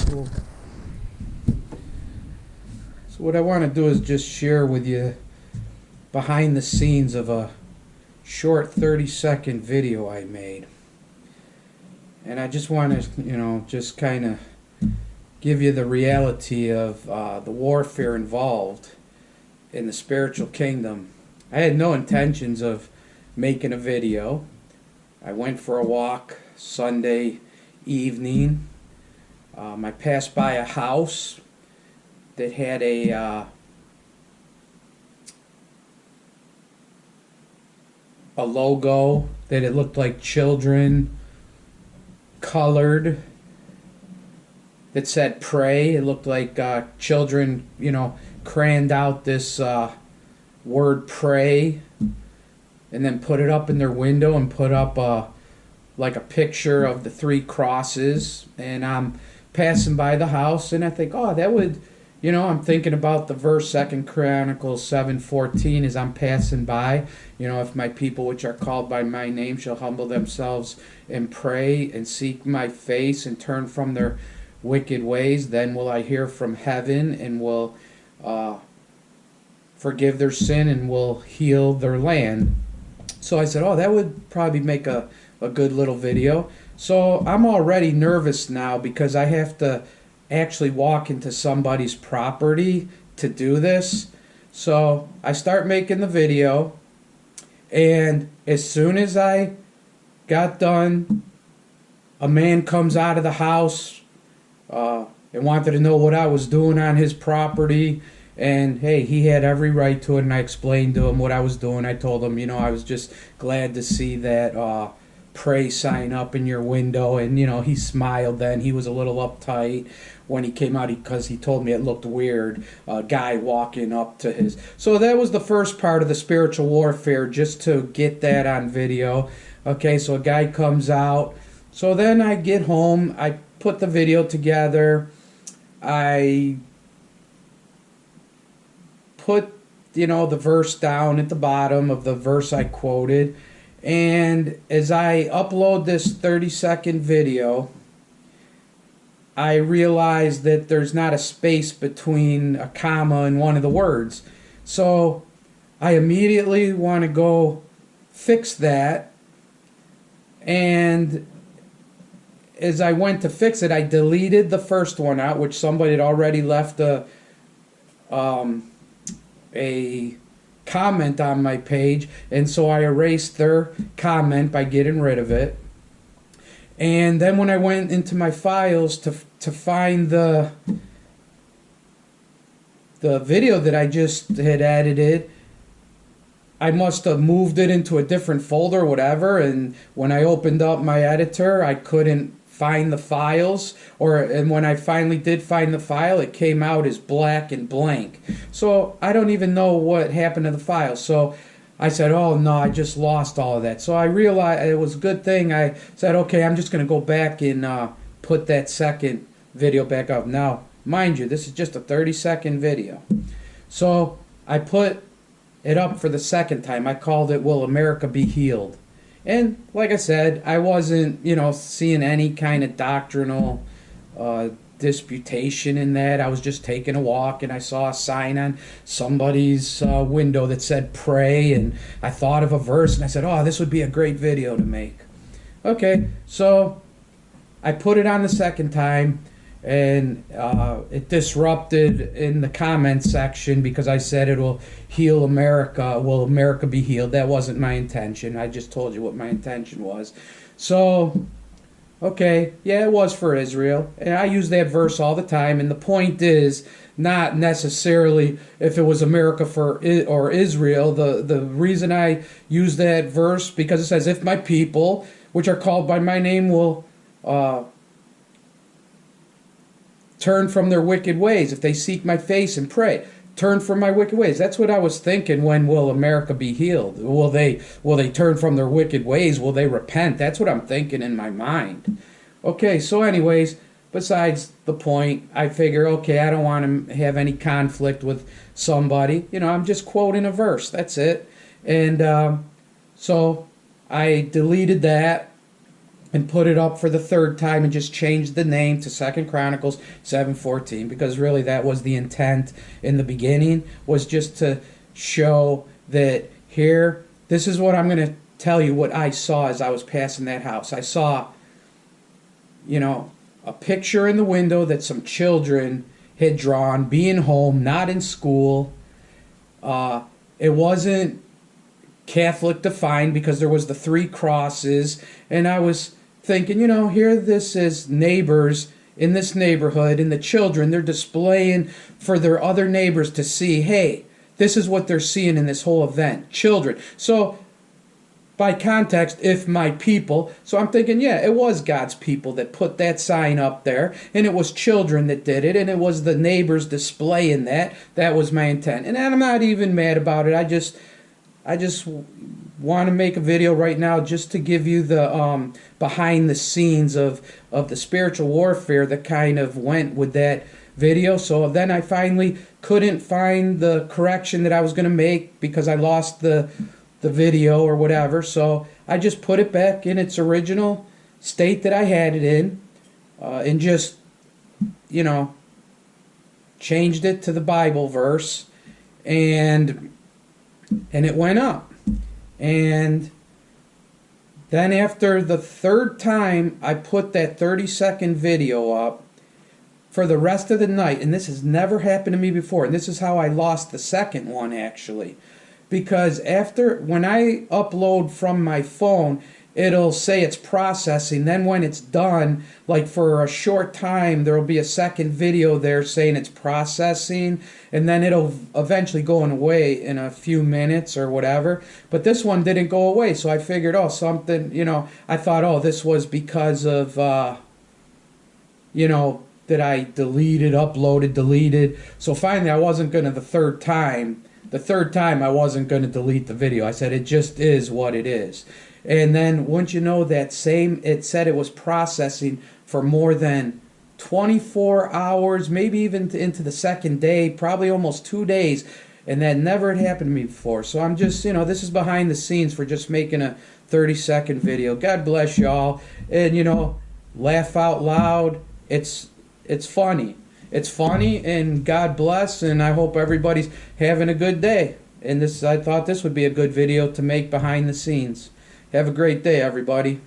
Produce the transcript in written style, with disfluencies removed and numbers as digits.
Cool. So what I want to do is just share with you behind the scenes of a short 30-second video I made. And I just want to, just kind of give you the reality of the warfare involved in the spiritual kingdom. I had no intentions of making a video. I went for a walk Sunday evening. I passed by a house that had a logo that it looked like children colored that said pray. It looked like children, crayoned out this word pray and then put it up in their window and put up like a picture of the three crosses. And I'm passing by the house and I think, oh, that would, I'm thinking about the verse 2 Chronicles 7:14 as I'm passing by. If my people which are called by my name shall humble themselves and pray and seek my face and turn from their wicked ways, then will I hear from heaven and will forgive their sin and will heal their land. So I said, oh, that would probably make a good little video. So I'm already nervous now because I have to actually walk into somebody's property to do this. So I start making the video, and as soon as I got done, a man comes out of the house and wanted to know what I was doing on his property. And hey, he had every right to it, and I explained to him what I was doing. I told him, I was just glad to see that pray sign up in your window. And he smiled then. He was a little uptight when he came out because he told me it looked weird, a guy walking up to his. So that was the first part of the spiritual warfare, just to get that on video. Okay, so a guy comes out. So then I get home, I put the video together, I put the verse down at the bottom of the verse I quoted, and as I upload this 30-second video, I realized that there's not a space between a comma and one of the words. So I immediately want to go fix that, and as I went to fix it, I deleted the first one out, which somebody had already left a comment on my page, and so I erased their comment by getting rid of it. And then when I went into my files to find the video that I just had edited, I must have moved it into a different folder or whatever, and when I opened up my editor, I couldn't find the files, and when I finally did find the file, it came out as black and blank. So I don't even know what happened to the file. So I said, oh no, I just lost all of that. So I realized it was a good thing. I said, okay, I'm just going to go back and put that second video back up. Now, mind you, this is just a 30-second video. So I put it up for the second time. I called it, Will America Be Healed? And like I said, I wasn't, seeing any kind of doctrinal disputation in that. I was just taking a walk and I saw a sign on somebody's window that said pray, and I thought of a verse and I said, oh, this would be a great video to make. Okay, so I put it on the second time, and it disrupted in the comments section because I said it will heal America. Will America be healed? That wasn't my intention. I just told you what my intention was. So, okay, yeah, it was for Israel. And I use that verse all the time. And the point is not necessarily if it was America or Israel. The reason I use that verse, because it says, if my people, which are called by my name, will turn from their wicked ways, if they seek my face and pray, turn from my wicked ways. That's what I was thinking. When will America be healed? Will they turn from their wicked ways? Will they repent? That's what I'm thinking in my mind. Okay, so anyways, besides the point, I figure, okay, I don't want to have any conflict with somebody. I'm just quoting a verse. That's it. And so I deleted that. and put it up for the third time and just changed the name to Second Chronicles 7:14, because really that was the intent in the beginning, was just to show that here, this is what I'm going to tell you what I saw as I was passing that house. I saw, a picture in the window that some children had drawn, being home, not in school. It wasn't Catholic defined because there was the 3 crosses, and I was thinking, here this is neighbors in this neighborhood, and the children, they're displaying for their other neighbors to see, hey, this is what they're seeing in this whole event, children. So by context, if my people, so I'm thinking, yeah, it was God's people that put that sign up there, and it was children that did it, and it was the neighbors displaying that. That was my intent. And I'm not even mad about it. I just want to make a video right now just to give you the behind the scenes of the spiritual warfare that kind of went with that video. So then I finally couldn't find the correction that I was going to make because I lost the video or whatever. So I just put it back in its original state that I had it in, and just, changed it to the Bible verse, and it went up. And then after the third time I put that 30-second video up, for the rest of the night, and this has never happened to me before, and this is how I lost the second one actually, because when I upload from my phone, it'll say it's processing. Then when it's done, like for a short time, there'll be a second video there saying it's processing, and then it'll eventually go away in a few minutes or whatever. But this one didn't go away, so I figured, something, I thought, this was because of, that I uploaded, deleted. So finally, I wasn't going to the third time I wasn't going to delete the video. I said, it just is what it is. And then, wouldn't you know, it said it was processing for more than 24 hours, maybe even into the second day, probably almost 2 days. And that never had happened to me before. So I'm just, this is behind the scenes for just making a 30-second video. God bless y'all. And, laugh out loud. It's funny. It's funny, and God bless, and I hope everybody's having a good day. And I thought this would be a good video to make behind the scenes. Have a great day, everybody.